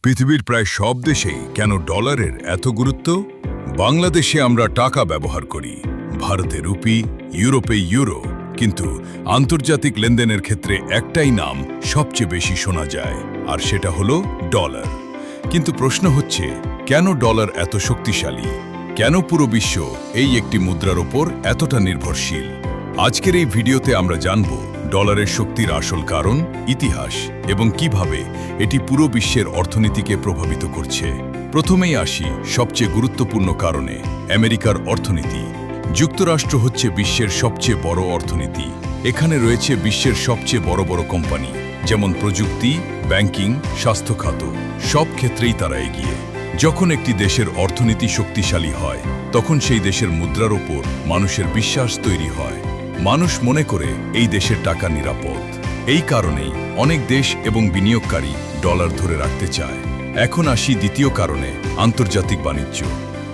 পৃথিবীর প্রায় সব দেশেই কেন ডলারের এত গুরুত্ব? বাংলাদেশে আমরা টাকা ব্যবহার করি, ভারতে রুপি, ইউরোপে ইউরো, কিন্তু আন্তর্জাতিক লেনদেনের ক্ষেত্রে একটাই নাম সবচেয়ে বেশি শোনা যায়, আর সেটা হলো ডলার। কিন্তু প্রশ্ন হচ্ছে, কেন ডলার এত শক্তিশালী? কেন পুরো বিশ্ব এই একটি মুদ্রার ওপর এতটা নির্ভরশীল? আজকের এই ভিডিওতে আমরা জানব ডলারের শক্তির আসল কারণ, ইতিহাস এবং কিভাবে এটি পুরো বিশ্বের অর্থনীতিকে প্রভাবিত করছে। প্রথমেই আসি সবচেয়ে গুরুত্বপূর্ণ কারণে, আমেরিকার অর্থনীতি। যুক্তরাষ্ট্র হচ্ছে বিশ্বের সবচেয়ে বড় অর্থনীতি। এখানে রয়েছে বিশ্বের সবচেয়ে বড় বড় কোম্পানি, যেমন প্রযুক্তি, ব্যাংকিং, স্বাস্থ্য খাত, সব ক্ষেত্রেই তারা এগিয়ে। যখন একটি দেশের অর্থনীতি শক্তিশালী হয়, তখন সেই দেশের মুদ্রার ওপর মানুষের বিশ্বাস তৈরি হয়। মানুষ মনে করে এই দেশের টাকা নিরাপদ। এই কারণেই অনেক দেশ এবং বিনিয়োগকারী ডলার ধরে রাখতে চায়। এখন আসি দ্বিতীয় কারণে, আন্তর্জাতিক বাণিজ্য।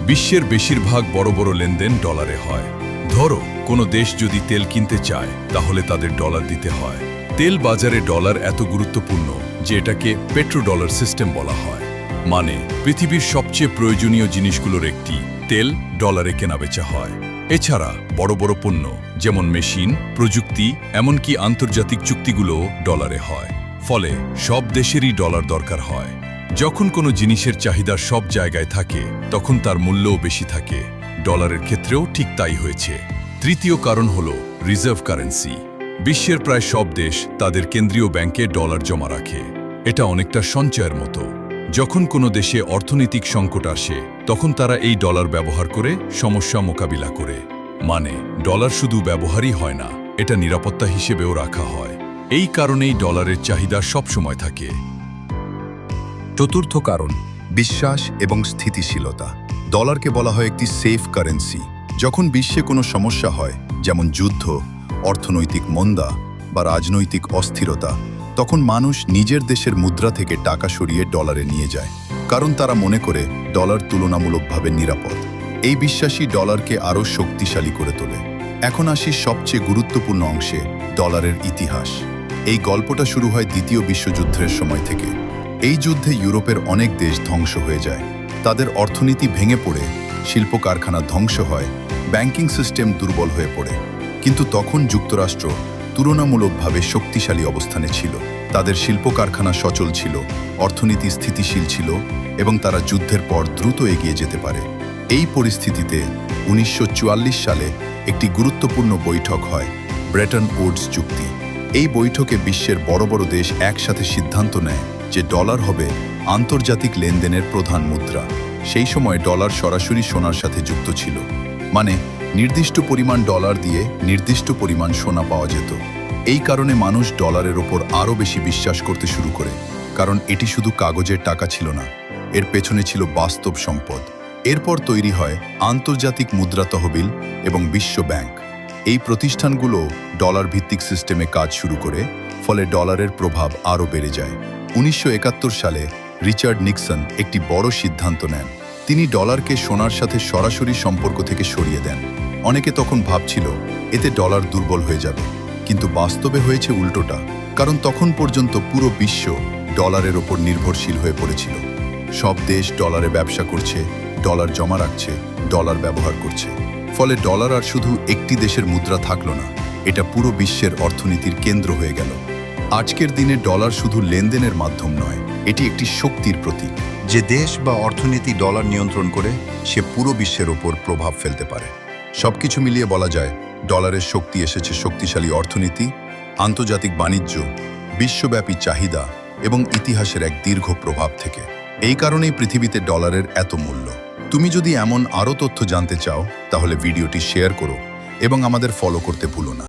বিশ্বের বেশিরভাগ বড় বড় লেনদেন ডলারে হয়। ধরো, কোনো দেশ যদি তেল কিনতে চায়, তাহলে তাদের ডলার দিতে হয়। তেল বাজারে ডলার এত গুরুত্বপূর্ণ যে এটাকে পেট্রোডলার সিস্টেম বলা হয়। মানে, পৃথিবীর সবচেয়ে প্রয়োজনীয় জিনিসগুলোর একটি, তেল, ডলারে কেনাবেচা হয়। এছাড়া বড় বড় পণ্য যেমন মেশিন, প্রযুক্তি, এমনকি আন্তর্জাতিক চুক্তিগুলোও ডলারে হয়। ফলে সব দেশেরই ডলার দরকার হয়। যখন কোনো জিনিসের চাহিদা সব জায়গায় থাকে, তখন তার মূল্যও বেশি থাকে। ডলারের ক্ষেত্রেও ঠিক তাই হয়েছে। তৃতীয় কারণ হল রিজার্ভ কারেন্সি। বিশ্বের প্রায় সব দেশ তাদের কেন্দ্রীয় ব্যাংকে ডলার জমা রাখে। এটা অনেকটা সঞ্চয়ের মতো। যখন কোনো দেশে অর্থনৈতিক সংকট আসে, তখন তারা এই ডলার ব্যবহার করে সমস্যা মোকাবিলা করে। মানে, ডলার শুধু ব্যবহারই হয় না, এটা নিরাপত্তা হিসেবেও রাখা হয়। এই কারণেই ডলারের চাহিদা সবসময় থাকে। চতুর্থ কারণ, বিশ্বাস এবং স্থিতিশীলতা। ডলারকে বলা হয় একটি সেফ কারেন্সি। যখন বিশ্বে কোনো সমস্যা হয়, যেমন যুদ্ধ, অর্থনৈতিক মন্দা বা রাজনৈতিক অস্থিরতা, তখন মানুষ নিজের দেশের মুদ্রা থেকে টাকা সরিয়ে ডলারে নিয়ে যায়, কারণ তারা মনে করে ডলার তুলনামূলকভাবে নিরাপদ। এই বিশ্বাসই ডলারকে আরও শক্তিশালী করে তোলে। এখন আসি সবচেয়ে গুরুত্বপূর্ণ অংশে, ডলারের ইতিহাস। এই গল্পটা শুরু হয় দ্বিতীয় বিশ্বযুদ্ধের সময় থেকে। এই যুদ্ধে ইউরোপের অনেক দেশ ধ্বংস হয়ে যায়। তাদের অর্থনীতি ভেঙে পড়ে, শিল্প কারখানা ধ্বংস হয়, ব্যাংকিং সিস্টেম দুর্বল হয়ে পড়ে। কিন্তু তখন যুক্তরাষ্ট্র তুলনামূলকভাবে শক্তিশালী অবস্থানে ছিল। তাদের শিল্প কারখানা সচল ছিল, অর্থনীতি স্থিতিশীল ছিল এবং তারা যুদ্ধের পর দ্রুত এগিয়ে যেতে পারে। এই পরিস্থিতিতে 1944 সালে একটি গুরুত্বপূর্ণ বৈঠক হয়, ব্রেটন উডস চুক্তি। এই বৈঠকে বিশ্বের বড় বড় দেশ একসাথে সিদ্ধান্ত নেয় যে ডলার হবে আন্তর্জাতিক লেনদেনের প্রধান মুদ্রা। সেই সময় ডলার সরাসরি সোনার সাথে যুক্ত ছিল। মানে, নির্দিষ্ট পরিমাণ ডলার দিয়ে নির্দিষ্ট পরিমাণ সোনা পাওয়া যেত। এই কারণে মানুষ ডলারের ওপর আরও বেশি বিশ্বাস করতে শুরু করে, কারণ এটি শুধু কাগজের টাকা ছিল না, এর পেছনে ছিল বাস্তব সম্পদ। এরপর তৈরি হয় আন্তর্জাতিক মুদ্রা তহবিল এবং বিশ্ব ব্যাংক। এই প্রতিষ্ঠানগুলো ডলার ভিত্তিক সিস্টেমে কাজ শুরু করে, ফলে ডলারের প্রভাব আরও বেড়ে যায়। 1971 সালে রিচার্ড নিক্সন একটি বড় সিদ্ধান্ত নেন। তিনি ডলারকে সোনার সাথে সরাসরি সম্পর্ক থেকে সরিয়ে দেন। অনেকে তখন ভাবছিল এতে ডলার দুর্বল হয়ে যাবে, কিন্তু বাস্তবে হয়েছে উল্টোটা। কারণ তখন পর্যন্ত পুরো বিশ্ব ডলারের ওপর নির্ভরশীল হয়ে পড়েছিল। সব দেশ ডলারে ব্যবসা করছে, ডলার জমা রাখছে, ডলার ব্যবহার করছে। ফলে ডলার আর শুধু একটি দেশের মুদ্রা থাকলো না, এটা পুরো বিশ্বের অর্থনীতির কেন্দ্র হয়ে গেল। আজকের দিনে ডলার শুধু লেনদেনের মাধ্যম নয়, এটি একটি শক্তির প্রতীক। যে দেশ বা অর্থনীতি ডলার নিয়ন্ত্রণ করে, সে পুরো বিশ্বের ওপর প্রভাব ফেলতে পারে। সবকিছু মিলিয়ে বলা যায়, ডলারের শক্তি এসেছে শক্তিশালী অর্থনীতি, আন্তর্জাতিক বাণিজ্য, বিশ্বব্যাপী চাহিদা এবং ইতিহাসের এক দীর্ঘ প্রভাব থেকে। এই কারণেই পৃথিবীতে ডলারের এত মূল্য। তুমি যদি এমন আরও তথ্য জানতে চাও, তাহলে ভিডিওটি শেয়ার করো এবং আমাদের ফলো করতে ভুলো না।